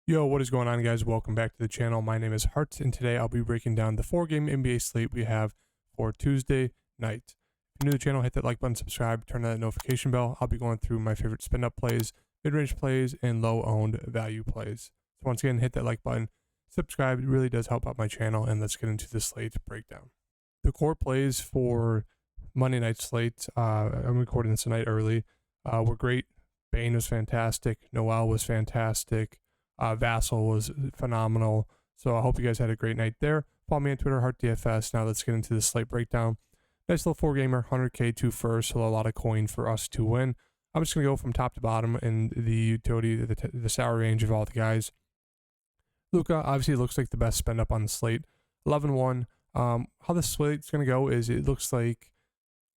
Yo, what is going on, guys? Welcome back to the channel. My name is Hart, and today I'll be breaking down the 4-game NBA slate we have for Tuesday night. If you're new to the channel, hit that like button, subscribe, turn on that notification bell. I'll be going through my favorite spin-up plays, mid-range plays, and low-owned value plays. So once again, hit that like button, subscribe. It really does help out my channel, and let's get into the slate breakdown. The core plays for Monday night slate, I'm recording this tonight early, were great. Bane was fantastic. Noel was fantastic. Vassal was phenomenal. So I hope you guys had a great night there. Follow me on Twitter, HeartDFS. Now let's get into the slate breakdown. Nice little 4-gamer, 100K to first, so a lot of coin for us to win. I'm just going to go from top to bottom in the utility, the salary range of all the guys. Luka obviously looks like the best spend up on the slate. 11-1. How the slate's going to go is it looks like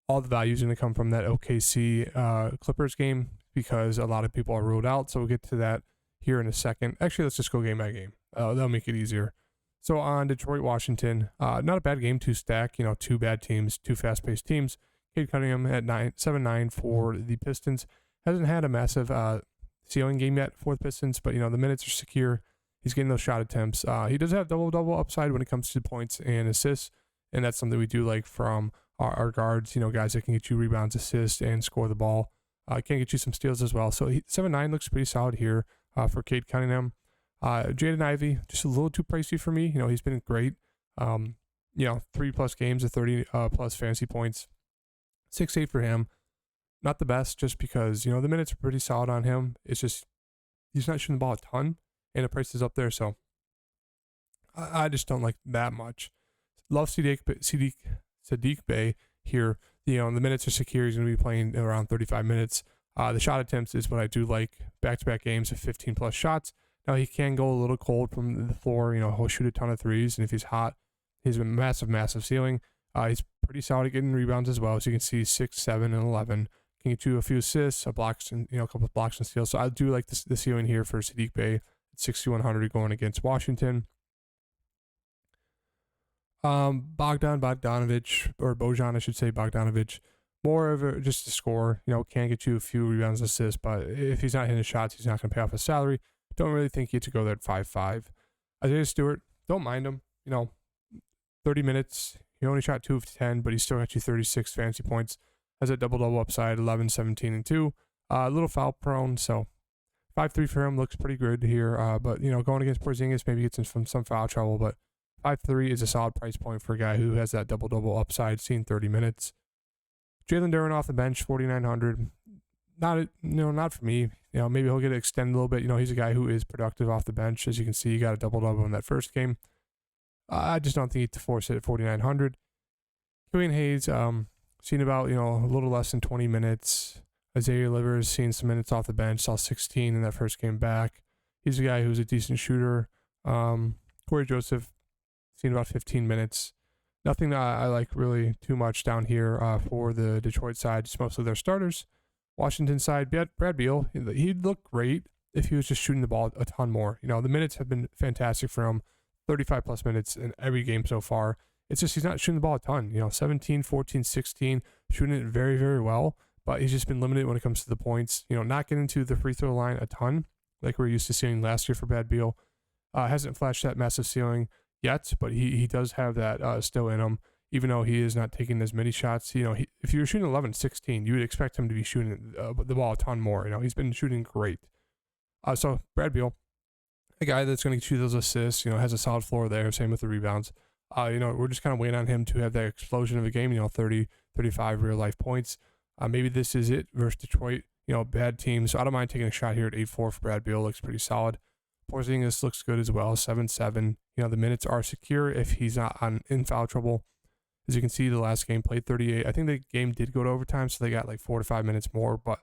all the value is going to come from that OKC Clippers game because a lot of people are ruled out. So we'll get to that here in a second. Actually, let's just go game by game. That'll make it easier. So on Detroit, Washington, not a bad game to stack. Two bad teams, two fast-paced teams. Cade Cunningham at 7-9 for the Pistons. Hasn't had a massive ceiling game yet for the Pistons, but the minutes are secure. He's getting those shot attempts. He does have double-double upside when it comes to points and assists, and that's something we do like from our guards. Guys that can get you rebounds, assists, and score the ball. Can get you some steals as well. So 7-9 looks pretty solid here. For Cade Cunningham. Jaden Ivey, just a little too pricey for me. He's been great. 3+ games of 30 plus fantasy points. 6-8 for him. Not the best just because, the minutes are pretty solid on him. It's just, he's not shooting the ball a ton, and the price is up there, so I just don't like that much. Love Sadiq Bey here. The minutes are secure. He's going to be playing around 35 minutes. The shot attempts is what I do like. Back-to-back games of 15-plus shots. Now, he can go a little cold from the floor. He'll shoot a ton of threes, and if he's hot, he's a massive, massive ceiling. He's pretty solid at getting rebounds as well. So you can see 6, 7, and 11. Can get you a few assists, a couple of blocks and steals. So I do like the ceiling here for Sadiq Bey at 6,100 going against Washington. Bojan, I should say, Bogdanovic. More of just a score, can get you a few rebounds, assists, but if he's not hitting shots, he's not going to pay off his salary. Don't really think you have to go there at 5-5. Isaiah Stewart, don't mind him. 30 minutes, he only shot 2 of 10, but he still got you 36 fantasy points. Has a double-double upside, 11, 17, and 2. A little foul prone, so 5-3 for him looks pretty good here. But, going against Porzingis, maybe gets in from some foul trouble, but 5-3 is a solid price point for a guy who has that double-double upside, seen 30 minutes. Jalen Duren off the bench, 4,900. Not for me. Maybe he'll get it extended a little bit. He's a guy who is productive off the bench. As you can see, he got a double-double in that first game. I just don't think he'd force it at 4,900. Killian Hayes, seen about, a little less than 20 minutes. Isaiah Livers, seen some minutes off the bench, saw 16 in that first game back. He's a guy who's a decent shooter. Corey Joseph, seen about 15 minutes. Nothing that I like really too much down here for the Detroit side. It's mostly their starters. Washington side, Brad Beal, he'd look great if he was just shooting the ball a ton more. The minutes have been fantastic for him. 35-plus minutes in every game so far. It's just he's not shooting the ball a ton. 17, 14, 16, shooting it very, very well. But he's just been limited when it comes to the points. Not getting to the free throw line a ton like we're used to seeing last year for Brad Beal. Hasn't flashed that massive ceiling yet, but he does have that still in him, even though he is not taking as many shots. If you were shooting 11-16, you would expect him to be shooting the ball a ton more. He's been shooting great. So Brad Beal, a guy that's going to get you those assists, has a solid floor there. Same with the rebounds. We're just kind of waiting on him to have that explosion of a game, 30, 35 real life points. Maybe this is it versus Detroit, bad team. So I don't mind taking a shot here at 8-4 for Brad Beal. Looks pretty solid. Porzingis looks good as well, 7-7. The minutes are secure if he's not in foul trouble. As you can see, the last game played 38. I think the game did go to overtime, so they got like 4 to 5 minutes more. But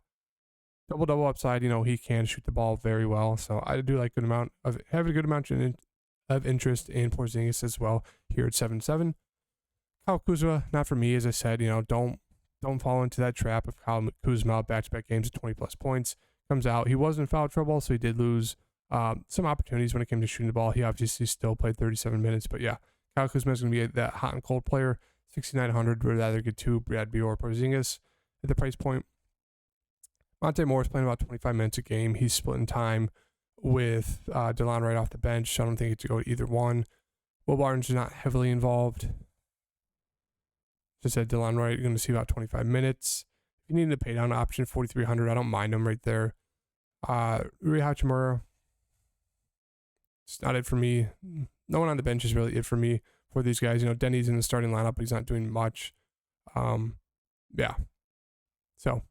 double upside, he can shoot the ball very well. So I do like have a good amount of interest in Porzingis as well here at 7-7. Kyle Kuzma, not for me, as I said. Don't fall into that trap of Kyle Kuzma back-to-back games of 20+ points. Comes out, he was in foul trouble, so he did lose some opportunities when it came to shooting the ball. He obviously still played 37 minutes, but yeah, Kyle Kuzma is going to be that hot and cold player. 6,900 would either get to Brad Beal or Porzingis at the price point. Monte Morris playing about 25 minutes a game. He's splitting time with DeLon Wright off the bench. So I don't think it's to go to either one. Will Barton's not heavily involved. Just said DeLon Wright, you're going to see about 25 minutes. If you need a pay down option, 4,300, I don't mind him right there. Rui Hachimura, it's not it for me. No one on the bench is really it for me for these guys. Denny's in the starting lineup, but he's not doing much. Yeah. So,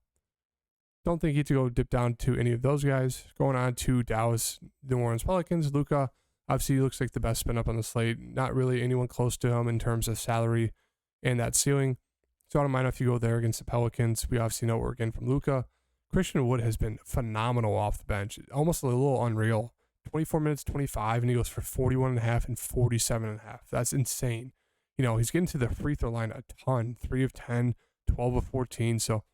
don't think you need to go dip down to any of those guys. Going on to Dallas, New Orleans Pelicans. Luka, obviously, looks like the best spin up on the slate. Not really anyone close to him in terms of salary and that ceiling. So I don't mind if you go there against the Pelicans. We obviously know what we're getting from Luka. Christian Wood has been phenomenal off the bench. Almost a little unreal. 24 minutes, 25, and he goes for 41.5 and 47.5. That's insane. He's getting to the free throw line a ton. 3 of 10, 12 of 14. So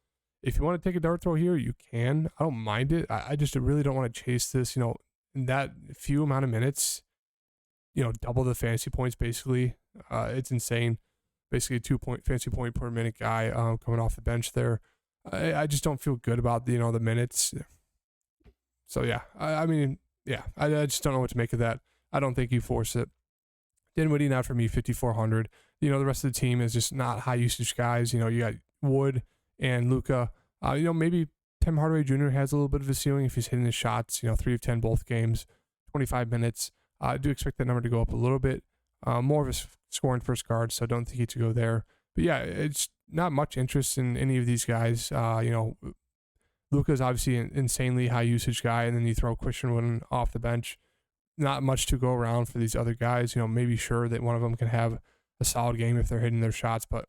if you want to take a dart throw here, you can. I don't mind it. I just really don't want to chase this. In that few amount of minutes, double the fantasy points basically. It's insane. Basically a 2-point fantasy point per minute guy coming off the bench there. I just don't feel good about the minutes. So yeah, I just don't know what to make of that. I don't think you force it. Dinwiddie, not for me, 5,400. The rest of the team is just not high usage guys. You got Wood and Luka. Maybe Tim Hardaway Jr. has a little bit of a ceiling if he's hitting his shots. 3 of 10 both games, 25 minutes. I do expect that number to go up a little bit. More of a scoring first guard, so I don't think he to go there. But yeah, it's not much interest in any of these guys. Luka's obviously an insanely high usage guy, and then you throw Christian Wood off the bench. Not much to go around for these other guys. Maybe sure that one of them can have a solid game if they're hitting their shots, but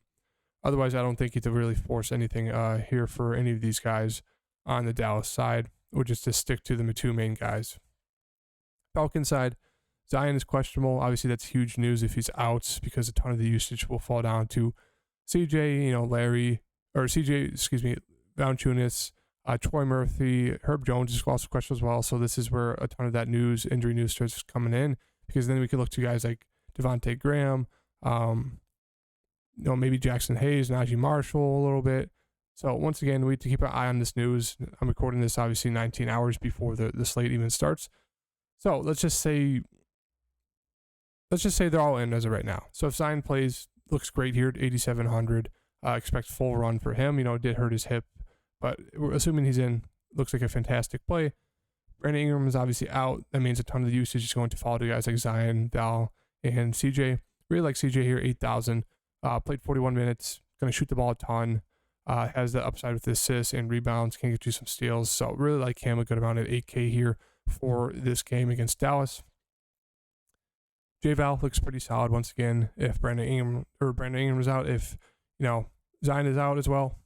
otherwise, I don't think you have to really force anything here for any of these guys on the Dallas side, or just to stick to the 2 main guys. Falcon side, Zion is questionable. Obviously, that's huge news if he's out because a ton of the usage will fall down to CJ, Valanciunas, Troy Murphy, Herb Jones is also questionable as well. So this is where a ton of that injury news starts coming in, because then we can look to guys like Devontae Graham, maybe Jackson Hayes, Najee Marshall a little bit. So once again, we have to keep an eye on this news. I'm recording this obviously 19 hours before the slate even starts. So let's just say they're all in as of right now. So if Zion plays, looks great here at 8,700. Expect full run for him. It did hurt his hip, but we're assuming he's in. Looks like a fantastic play. Brandon Ingram is obviously out. That means a ton of the usage is going to fall to guys like Zion, Val, and CJ. Really like CJ here, 8,000. Played 41 minutes. Going to shoot the ball a ton. Has the upside with assists and rebounds. Can get you some steals. So really like him, a good amount at 8K here for this game against Dallas. J-Val looks pretty solid once again. If Brandon Ingram is out, if Zion is out as well,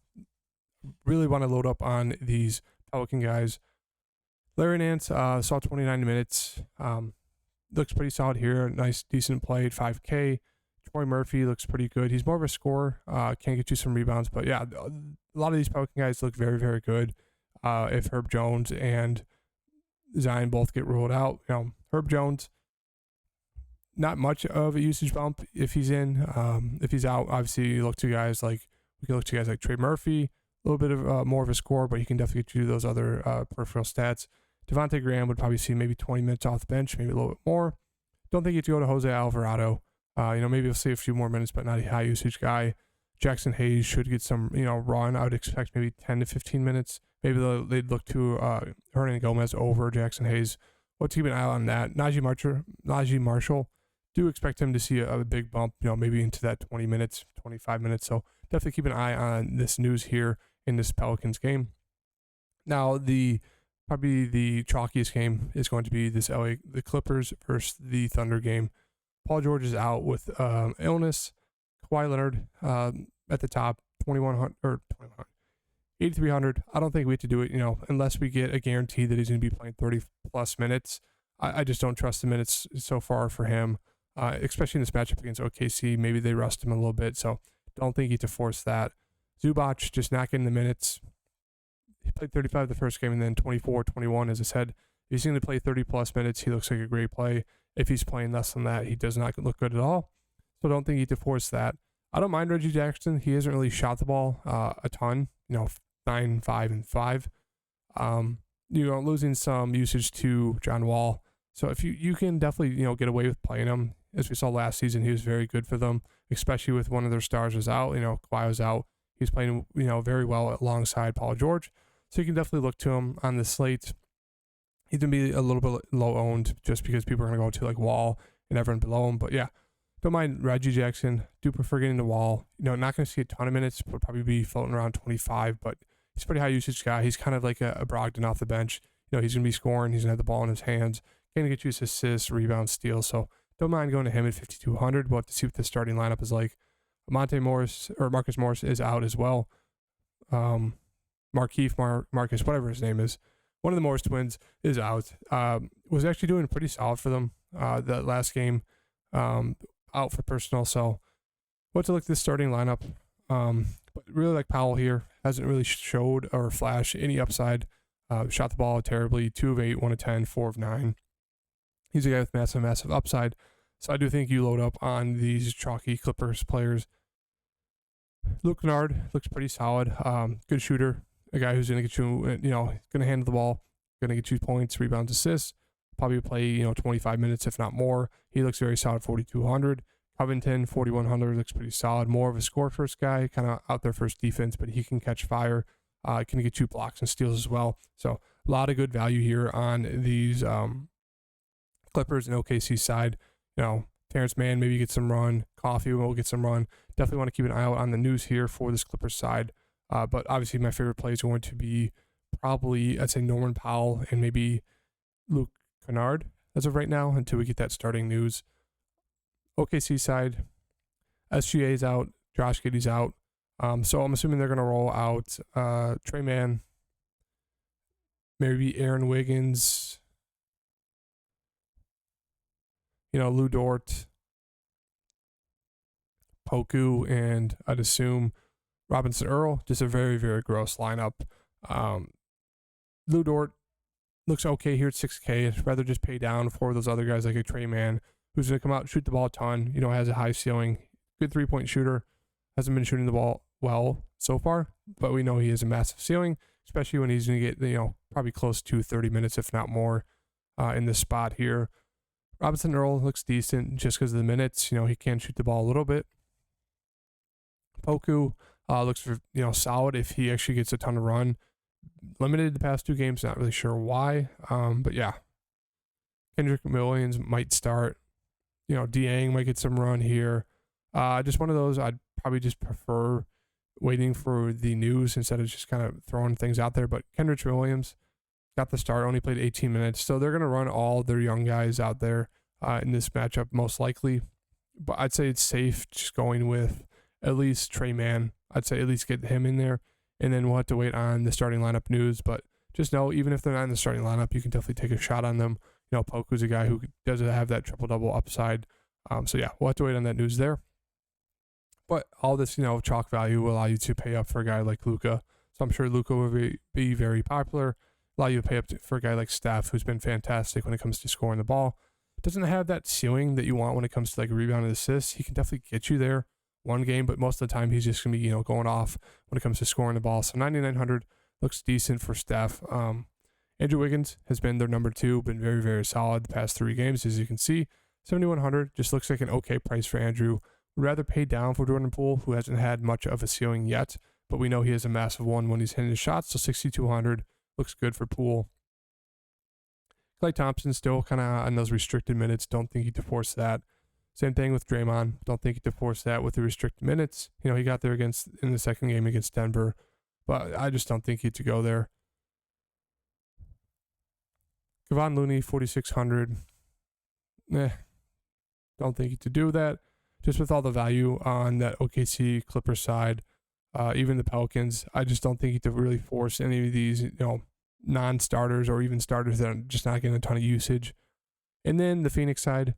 really want to load up on these Pelican guys. Larry Nance saw 29 minutes. Looks pretty solid here. Nice, decent play at 5K. Troy Murphy looks pretty good. He's more of a scorer. Can get you some rebounds, but yeah, a lot of these Pelican guys look very, very good. If Herb Jones and Zion both get ruled out, Herb Jones, not much of a usage bump if he's in. If he's out, obviously we can look to guys like Trey Murphy, a little bit of more of a score, but he can definitely get you those other peripheral stats. Devontae Graham would probably see maybe 20 minutes off the bench, maybe a little bit more. Don't think you have to go to Jose Alvarado. Maybe he'll see a few more minutes, but not a high usage guy. Jackson Hayes should get some, run. I would expect maybe 10 to 15 minutes. Maybe they'd look to Hernan Gomez over Jackson Hayes. We'll keep an eye on that. Najee Marshall, do expect him to see a big bump, maybe into that 20 minutes, 25 minutes. So definitely keep an eye on this news here in this Pelicans game. Now, probably the chalkiest game is going to be the Clippers versus the Thunder game. Paul George is out with illness. Kawhi Leonard at the top, 8,300. I don't think we have to do it, unless we get a guarantee that he's going to be playing 30-plus minutes. I just don't trust the minutes so far for him, especially in this matchup against OKC. Maybe they rust him a little bit, so don't think you have to force that. Zubac just not getting the minutes. He played 35 the first game and then 24, 21, as I said. If he's going to play 30-plus minutes, he looks like a great play. If he's playing less than that, he does not look good at all. So don't think you have to force that. I don't mind Reggie Jackson. He hasn't really shot the ball a ton, 9, 5, and 5. losing some usage to John Wall. So if you can definitely, get away with playing him. As we saw last season, he was very good for them, especially with one of their stars was out. Kawhi was out. He was playing, very well alongside Paul George. So you can definitely look to him on the slate. He's going to be a little bit low owned just because people are going to go to like Wall and everyone below him. But yeah, don't mind Reggie Jackson. Do prefer getting the Wall. Not going to see a ton of minutes, but probably be floating around 25. But he's a pretty high usage guy. He's kind of like a Brogdon off the bench. He's going to be scoring. He's going to have the ball in his hands. Going to get you assists, rebounds, steals. So don't mind going to him at 5,200. We'll have to see what the starting lineup is like. Marcus Morris is out as well. Marcus, whatever his name is. One of the Morris twins is out. Was actually doing pretty solid for them the last game. Out for personal. So we'll have to look at this starting lineup. But really like Powell here. Hasn't really showed or flashed any upside. Shot the ball terribly. 2 of 8, 1 of 10, 4 of 9. He's a guy with massive upside. So I do think you load up on these chalky Clippers players. Luke Kennard looks pretty solid. Good shooter. A guy who's going to get you, going to handle the ball, going to get you points, rebounds, assists. Probably play, 25 minutes, if not more. He looks very solid, 4,200. Covington, 4,100, looks pretty solid. More of a score first guy, kind of out there first defense, but he can catch fire. Can get you blocks and steals as well. So a lot of good value here on these Clippers and OKC side. Terrence Mann maybe get some run. Coffee will get some run. Definitely want to keep an eye out on the news here for this Clippers side. But obviously my favorite play is going to be probably, I'd say, Norman Powell and maybe Luke Kennard as of right now until we get that starting news. OKC side, SGA's out. Josh Giddey's out. So I'm assuming they're going to roll out Trey Mann, maybe Aaron Wiggins, Lou Dort, Poku, and I'd assume Robinson Earl. Just a very, very gross lineup. Lou Dort looks okay here at 6K. I'd rather just pay down for those other guys like a Trey Mann, who's going to come out and shoot the ball a ton, has a high ceiling, good 3-point shooter. Hasn't been shooting the ball well so far, but we know he has a massive ceiling, especially when he's going to get, probably close to 30 minutes, if not more, in this spot here. Robinson Earl looks decent just because of the minutes. He can shoot the ball a little bit. Poku looks, solid if he actually gets a ton of run. Limited the past 2 games, not really sure why. But yeah, Kendrick Williams might start. Dieng might get some run here. Just one of those I'd probably just prefer waiting for the news instead of just kind of throwing things out there. But Kendrick Williams got the start, only played 18 minutes. So they're going to run all their young guys out there in this matchup most likely. But I'd say it's safe just going with at least Trey Mann. I'd say at least get him in there. And then we'll have to wait on the starting lineup news. But just know, even if they're not in the starting lineup, you can definitely take a shot on them. Poku's a guy who does have that triple-double upside. So yeah, we'll have to wait on that news there. But all this, chalk value will allow you to pay up for a guy like Luka. So I'm sure Luka will be very popular. Allow you to pay up for a guy like Steph, who's been fantastic when it comes to scoring the ball. Doesn't have that ceiling that you want when it comes to like rebound and assists. He can definitely get you there one game, but most of the time he's just gonna be going off when it comes to scoring the ball. So 9,900 looks decent for Steph. Andrew Wiggins has been their number 2, been very, very solid the past 3 games, as you can see. 7,100 just looks like an okay price for Andrew. Would rather pay down for Jordan Poole, who hasn't had much of a ceiling yet, but we know he has a massive one when he's hitting his shots. So 6,200 looks good for Poole. Klay Thompson still kind of on those restricted minutes. Don't think he could force that. Same thing with Draymond. Don't think he could force that with the restricted minutes. He got there in the second game against Denver, but I just don't think he could go there. Kevon Looney, 4,600. Don't think he could do that. Just with all the value on that OKC Clippers side, even the Pelicans, I just don't think he could really force any of these, non-starters or even starters that are just not getting a ton of usage. And then the Phoenix side,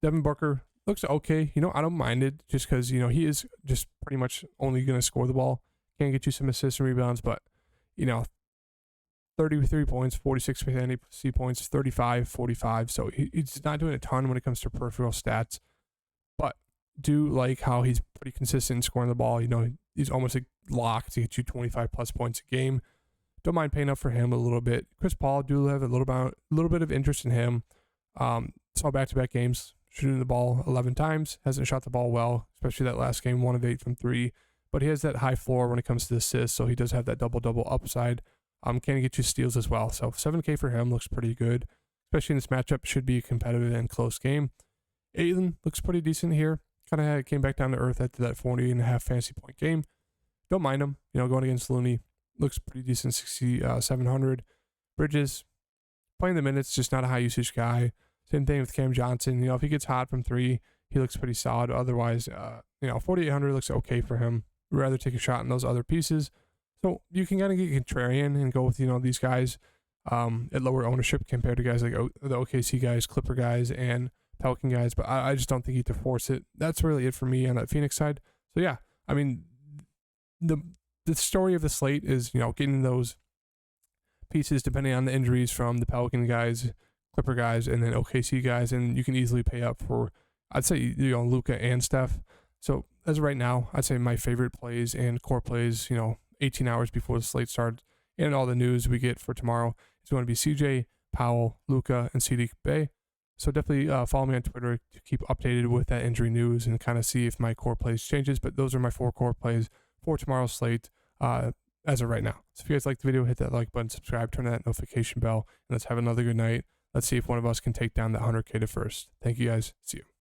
Devin Booker looks okay. I don't mind it just because, he is just pretty much only going to score the ball. Can get you some assists and rebounds, but, 33 points, 46 fantasy points, 35, 45. So he's not doing a ton when it comes to peripheral stats. But do like how he's pretty consistent in scoring the ball. You know, he's almost a lock to get you 25 plus points a game. Don't mind paying up for him a little bit. Chris Paul, do have a little bit of interest in him. Saw back-to-back games shooting the ball 11 times. Hasn't shot the ball well, especially that last game, 1 of 8 from 3. But he has that high floor when it comes to assists, so he does have that double-double upside. Can get you steals as well. So 7K for him looks pretty good, especially in this matchup. Should be a competitive and close game. Ayton looks pretty decent here. Kind of came back down to earth after that 40.5 fantasy point game. Don't mind him. You know, going against Looney looks pretty decent, 6,700. Bridges playing the minutes, just not a high usage guy. Same thing with Cam Johnson. You know, if he gets hot from 3, he looks pretty solid. Otherwise, 4,800 looks okay for him. I'd rather take a shot in those other pieces. So you can kind of get contrarian and go with, these guys at lower ownership compared to guys like the OKC guys, Clipper guys, and Pelican guys. But I just don't think you have to force it. That's really it for me on that Phoenix side. So yeah, I mean, the story of the slate is, getting those pieces depending on the injuries from the Pelican guys, Clipper guys, and then OKC guys, and you can easily pay up for, I'd say, Luka and Steph. So as of right now, I'd say my favorite plays and core plays, 18 hours before the slate starts, and all the news we get for tomorrow is going to be CJ, Powell, Luka, and CD Bay. So definitely follow me on Twitter to keep updated with that injury news and kind of see if my core plays changes. But those are my 4 core plays for tomorrow's slate as of right now. So if you guys like the video, hit that like button, subscribe, turn on that notification bell, and let's have another good night. Let's see if one of us can take down that 100K to first. Thank you guys. See you.